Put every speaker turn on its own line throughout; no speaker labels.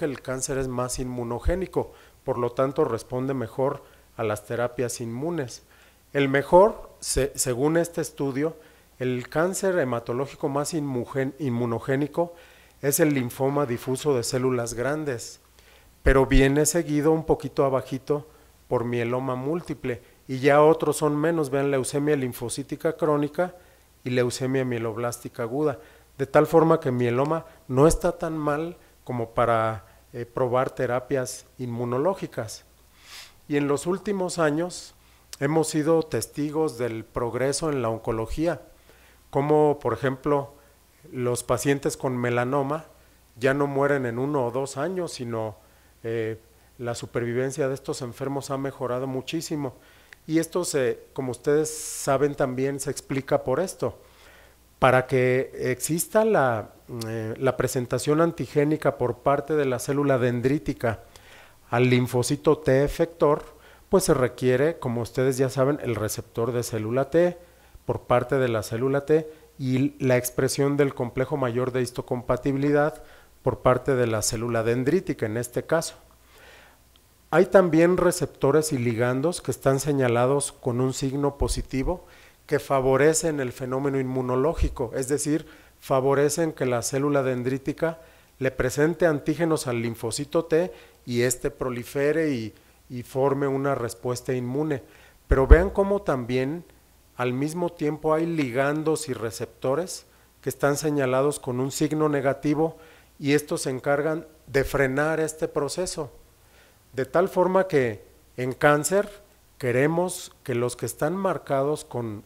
el cáncer es más inmunogénico, por lo tanto responde mejor a las terapias inmunes. El mejor, según este estudio, el cáncer hematológico más inmunogénico es el linfoma difuso de células grandes, pero viene seguido un poquito abajito por mieloma múltiple, y ya otros son menos, vean, leucemia linfocítica crónica y leucemia mieloblástica aguda, de tal forma que mieloma no está tan mal como para probar terapias inmunológicas. Y en los últimos años hemos sido testigos del progreso en la oncología, como por ejemplo los pacientes con melanoma ya no mueren en 1 o 2 años, sino la supervivencia de estos enfermos ha mejorado muchísimo. Y esto, como ustedes saben, también se explica por esto. Para que exista la presentación antigénica por parte de la célula dendrítica al linfocito T efector, pues se requiere, como ustedes ya saben, el receptor de célula T por parte de la célula T y la expresión del complejo mayor de histocompatibilidad por parte de la célula dendrítica en este caso. Hay también receptores y ligandos que están señalados con un signo positivo que favorecen el fenómeno inmunológico, es decir, favorecen que la célula dendrítica le presente antígenos al linfocito T y éste prolifere y forme una respuesta inmune. Pero vean cómo también al mismo tiempo hay ligandos y receptores que están señalados con un signo negativo y estos se encargan de frenar este proceso. De tal forma que en cáncer queremos que los que están marcados con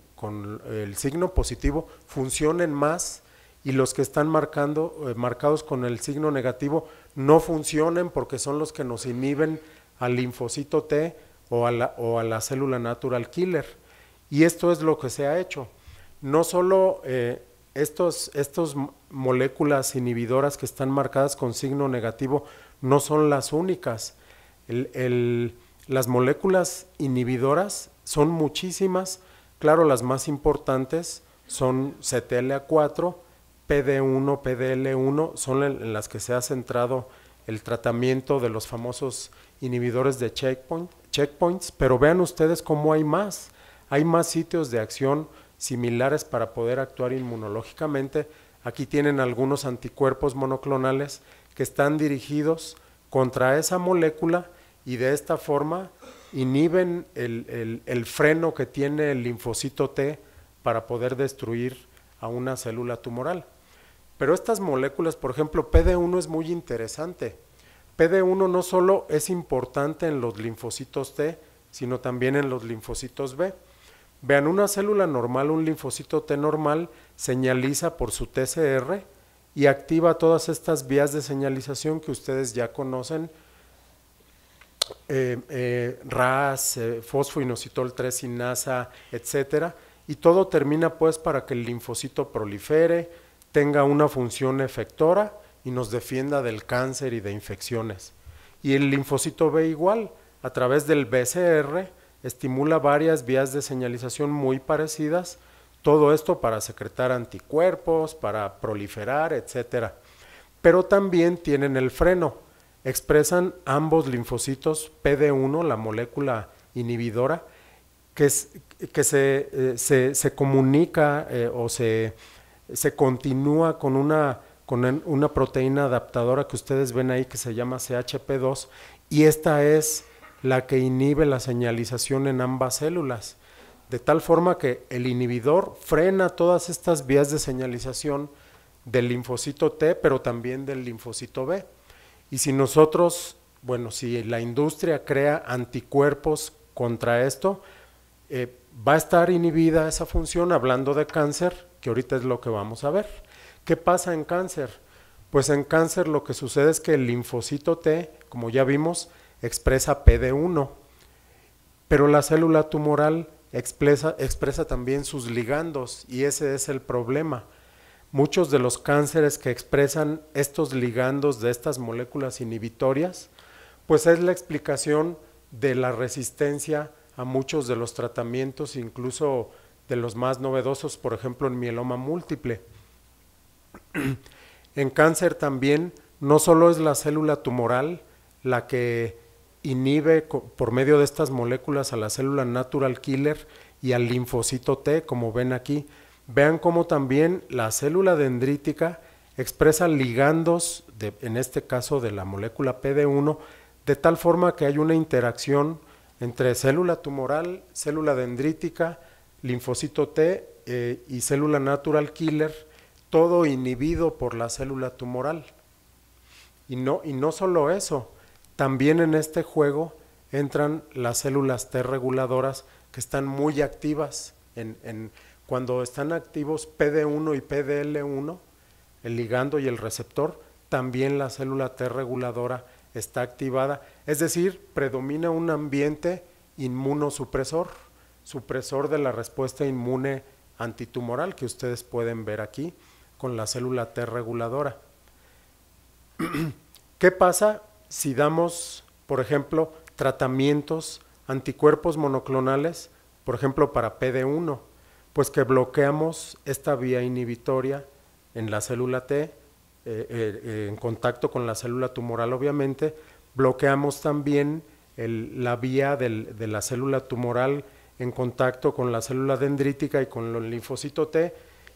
el signo positivo funcionen más y los que están marcados con el signo negativo no funcionen porque son los que nos inhiben al linfocito T o a la célula natural killer. Y esto es lo que se ha hecho. No solo estos moléculas inhibidoras que están marcadas con signo negativo no son las únicas. Las moléculas inhibidoras son muchísimas. Claro, las más importantes son CTLA4, PD1, PDL1, son en las que se ha centrado el tratamiento de los famosos inhibidores de checkpoints, pero vean ustedes cómo hay más sitios de acción similares para poder actuar inmunológicamente. Aquí tienen algunos anticuerpos monoclonales que están dirigidos contra esa molécula y de esta forma inhiben el freno que tiene el linfocito T para poder destruir a una célula tumoral. Pero estas moléculas, por ejemplo, PD1 es muy interesante. PD1 no solo es importante en los linfocitos T, sino también en los linfocitos B. Vean, una célula normal, un linfocito T normal, señaliza por su TCR y activa todas estas vías de señalización que ustedes ya conocen, RAS, fosfoinositol 3 sinasa, etcétera, y todo termina pues para que el linfocito prolifere, tenga una función efectora y nos defienda del cáncer y de infecciones. Y el linfocito B igual, a través del BCR, estimula varias vías de señalización muy parecidas, todo esto para secretar anticuerpos, para proliferar, etcétera. Pero también tienen el freno, expresan ambos linfocitos PD1, la molécula inhibidora, que se comunica o se continúa con una proteína adaptadora que ustedes ven ahí que se llama CHP2 y esta es la que inhibe la señalización en ambas células, de tal forma que el inhibidor frena todas estas vías de señalización del linfocito T, pero también del linfocito B. Y si nosotros, si la industria crea anticuerpos contra esto, va a estar inhibida esa función, hablando de cáncer, que ahorita es lo que vamos a ver. ¿Qué pasa en cáncer? Pues en cáncer lo que sucede es que el linfocito T, como ya vimos, expresa PD1, pero la célula tumoral expresa también sus ligandos y ese es el problema. Muchos de los cánceres que expresan estos ligandos de estas moléculas inhibitorias, pues es la explicación de la resistencia a muchos de los tratamientos, incluso de los más novedosos, por ejemplo en mieloma múltiple. En cáncer también no solo es la célula tumoral la que inhibe por medio de estas moléculas a la célula natural killer y al linfocito T, como ven aquí. Vean cómo también la célula dendrítica expresa ligandos, en este caso de la molécula PD1, de tal forma que hay una interacción entre célula tumoral, célula dendrítica, linfocito T y célula natural killer, todo inhibido por la célula tumoral. Y no solo eso, también en este juego entran las células T reguladoras que están muy activas. Cuando están activos PD1 y PDL1, el ligando y el receptor, también la célula T reguladora está activada. Es decir, predomina un ambiente inmunosupresor, supresor de la respuesta inmune antitumoral que ustedes pueden ver aquí con la célula T reguladora. ¿Qué pasa si damos, por ejemplo, tratamientos anticuerpos monoclonales, por ejemplo, para PD1? Pues que bloqueamos esta vía inhibitoria en la célula T, en contacto con la célula tumoral, obviamente, bloqueamos también la vía de la célula tumoral en contacto con la célula dendrítica y con el linfocito T,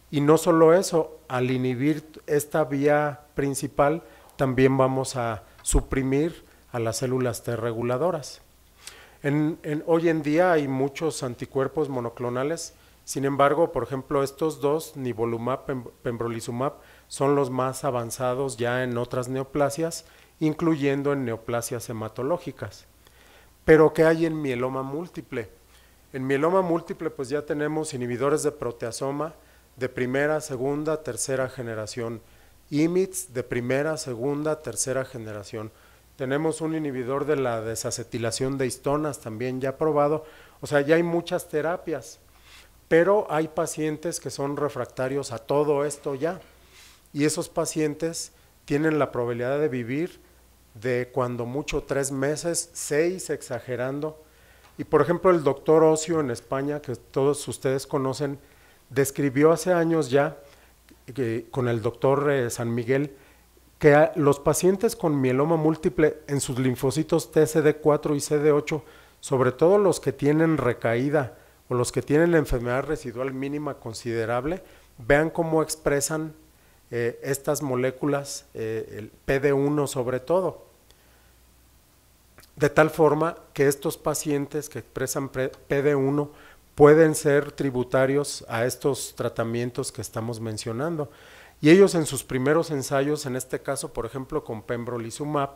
y no solo eso, al inhibir esta vía principal, también vamos a suprimir a las células T reguladoras. Hoy en día hay muchos anticuerpos monoclonales. Sin embargo, por ejemplo, estos dos, nivolumab, pembrolizumab, son los más avanzados ya en otras neoplasias, incluyendo en neoplasias hematológicas. Pero ¿qué hay en mieloma múltiple? En mieloma múltiple pues ya tenemos inhibidores de proteasoma de primera, segunda, tercera generación, IMiDs de primera, segunda, tercera generación. Tenemos un inhibidor de la desacetilación de histonas también ya probado, o sea, ya hay muchas terapias. Pero hay pacientes que son refractarios a todo esto ya, y esos pacientes tienen la probabilidad de vivir de cuando mucho 3 meses, 6 exagerando. Y por ejemplo el doctor Ocio en España, que todos ustedes conocen, describió hace años ya, con el doctor San Miguel, que los pacientes con mieloma múltiple en sus linfocitos T, CD4 y CD8, sobre todo los que tienen recaída, o los que tienen la enfermedad residual mínima considerable, vean cómo expresan estas moléculas, el PD1 sobre todo. De tal forma que estos pacientes que expresan PD1 pueden ser tributarios a estos tratamientos que estamos mencionando. Y ellos en sus primeros ensayos, en este caso, por ejemplo, con pembrolizumab,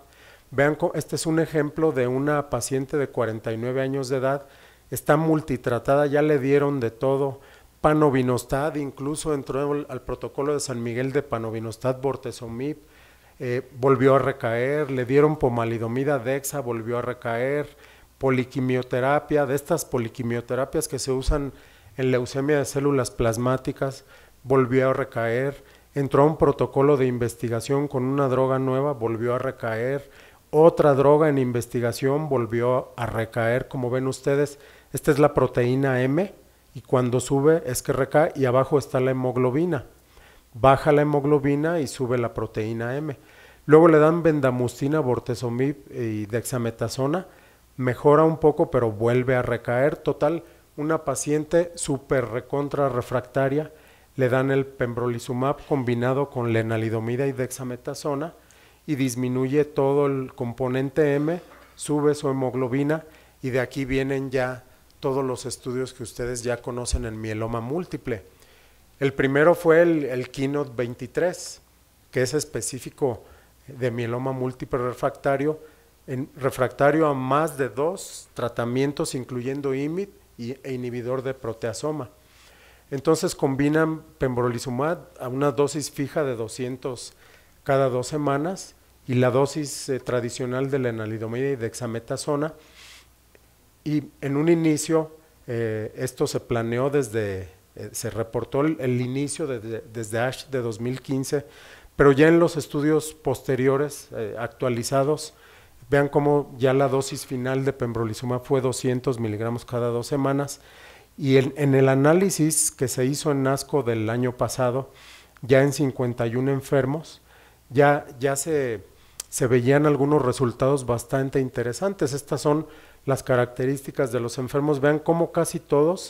vean, este es un ejemplo de una paciente de 49 años de edad, está multitratada, ya le dieron de todo, panovinostat, incluso entró al protocolo de San Miguel de panovinostat, bortezomib, volvió a recaer, le dieron pomalidomida dexa, volvió a recaer, poliquimioterapia, de estas poliquimioterapias que se usan en leucemia de células plasmáticas, volvió a recaer, entró a un protocolo de investigación con una droga nueva, volvió a recaer, otra droga en investigación volvió a recaer, como ven ustedes. Esta es la proteína M y cuando sube es que recae y abajo está la hemoglobina. Baja la hemoglobina y sube la proteína M. Luego le dan bendamustina, bortezomib y dexametasona, mejora un poco pero vuelve a recaer. Total, una paciente súper recontra refractaria, le dan el pembrolizumab combinado con lenalidomida y dexametasona y disminuye todo el componente M, sube su hemoglobina y de aquí vienen ya todos los estudios que ustedes ya conocen en mieloma múltiple. El primero fue el Keynote 23, que es específico de mieloma múltiple refractario, refractario a más de 2 tratamientos, incluyendo IMiD e inhibidor de proteasoma. Entonces combinan pembrolizumab a una dosis fija de 200 cada 2 semanas y la dosis tradicional de lenalidomida y dexametasona. Y en un inicio, esto se planeó se reportó el inicio desde ASH de 2015, pero ya en los estudios posteriores actualizados, vean cómo ya la dosis final de pembrolizumab fue 200 miligramos cada 2 semanas, y en el análisis que se hizo en ASCO del año pasado, ya en 51 enfermos, ya se veían algunos resultados bastante interesantes. Estas son las características de los enfermos. Vean cómo casi todos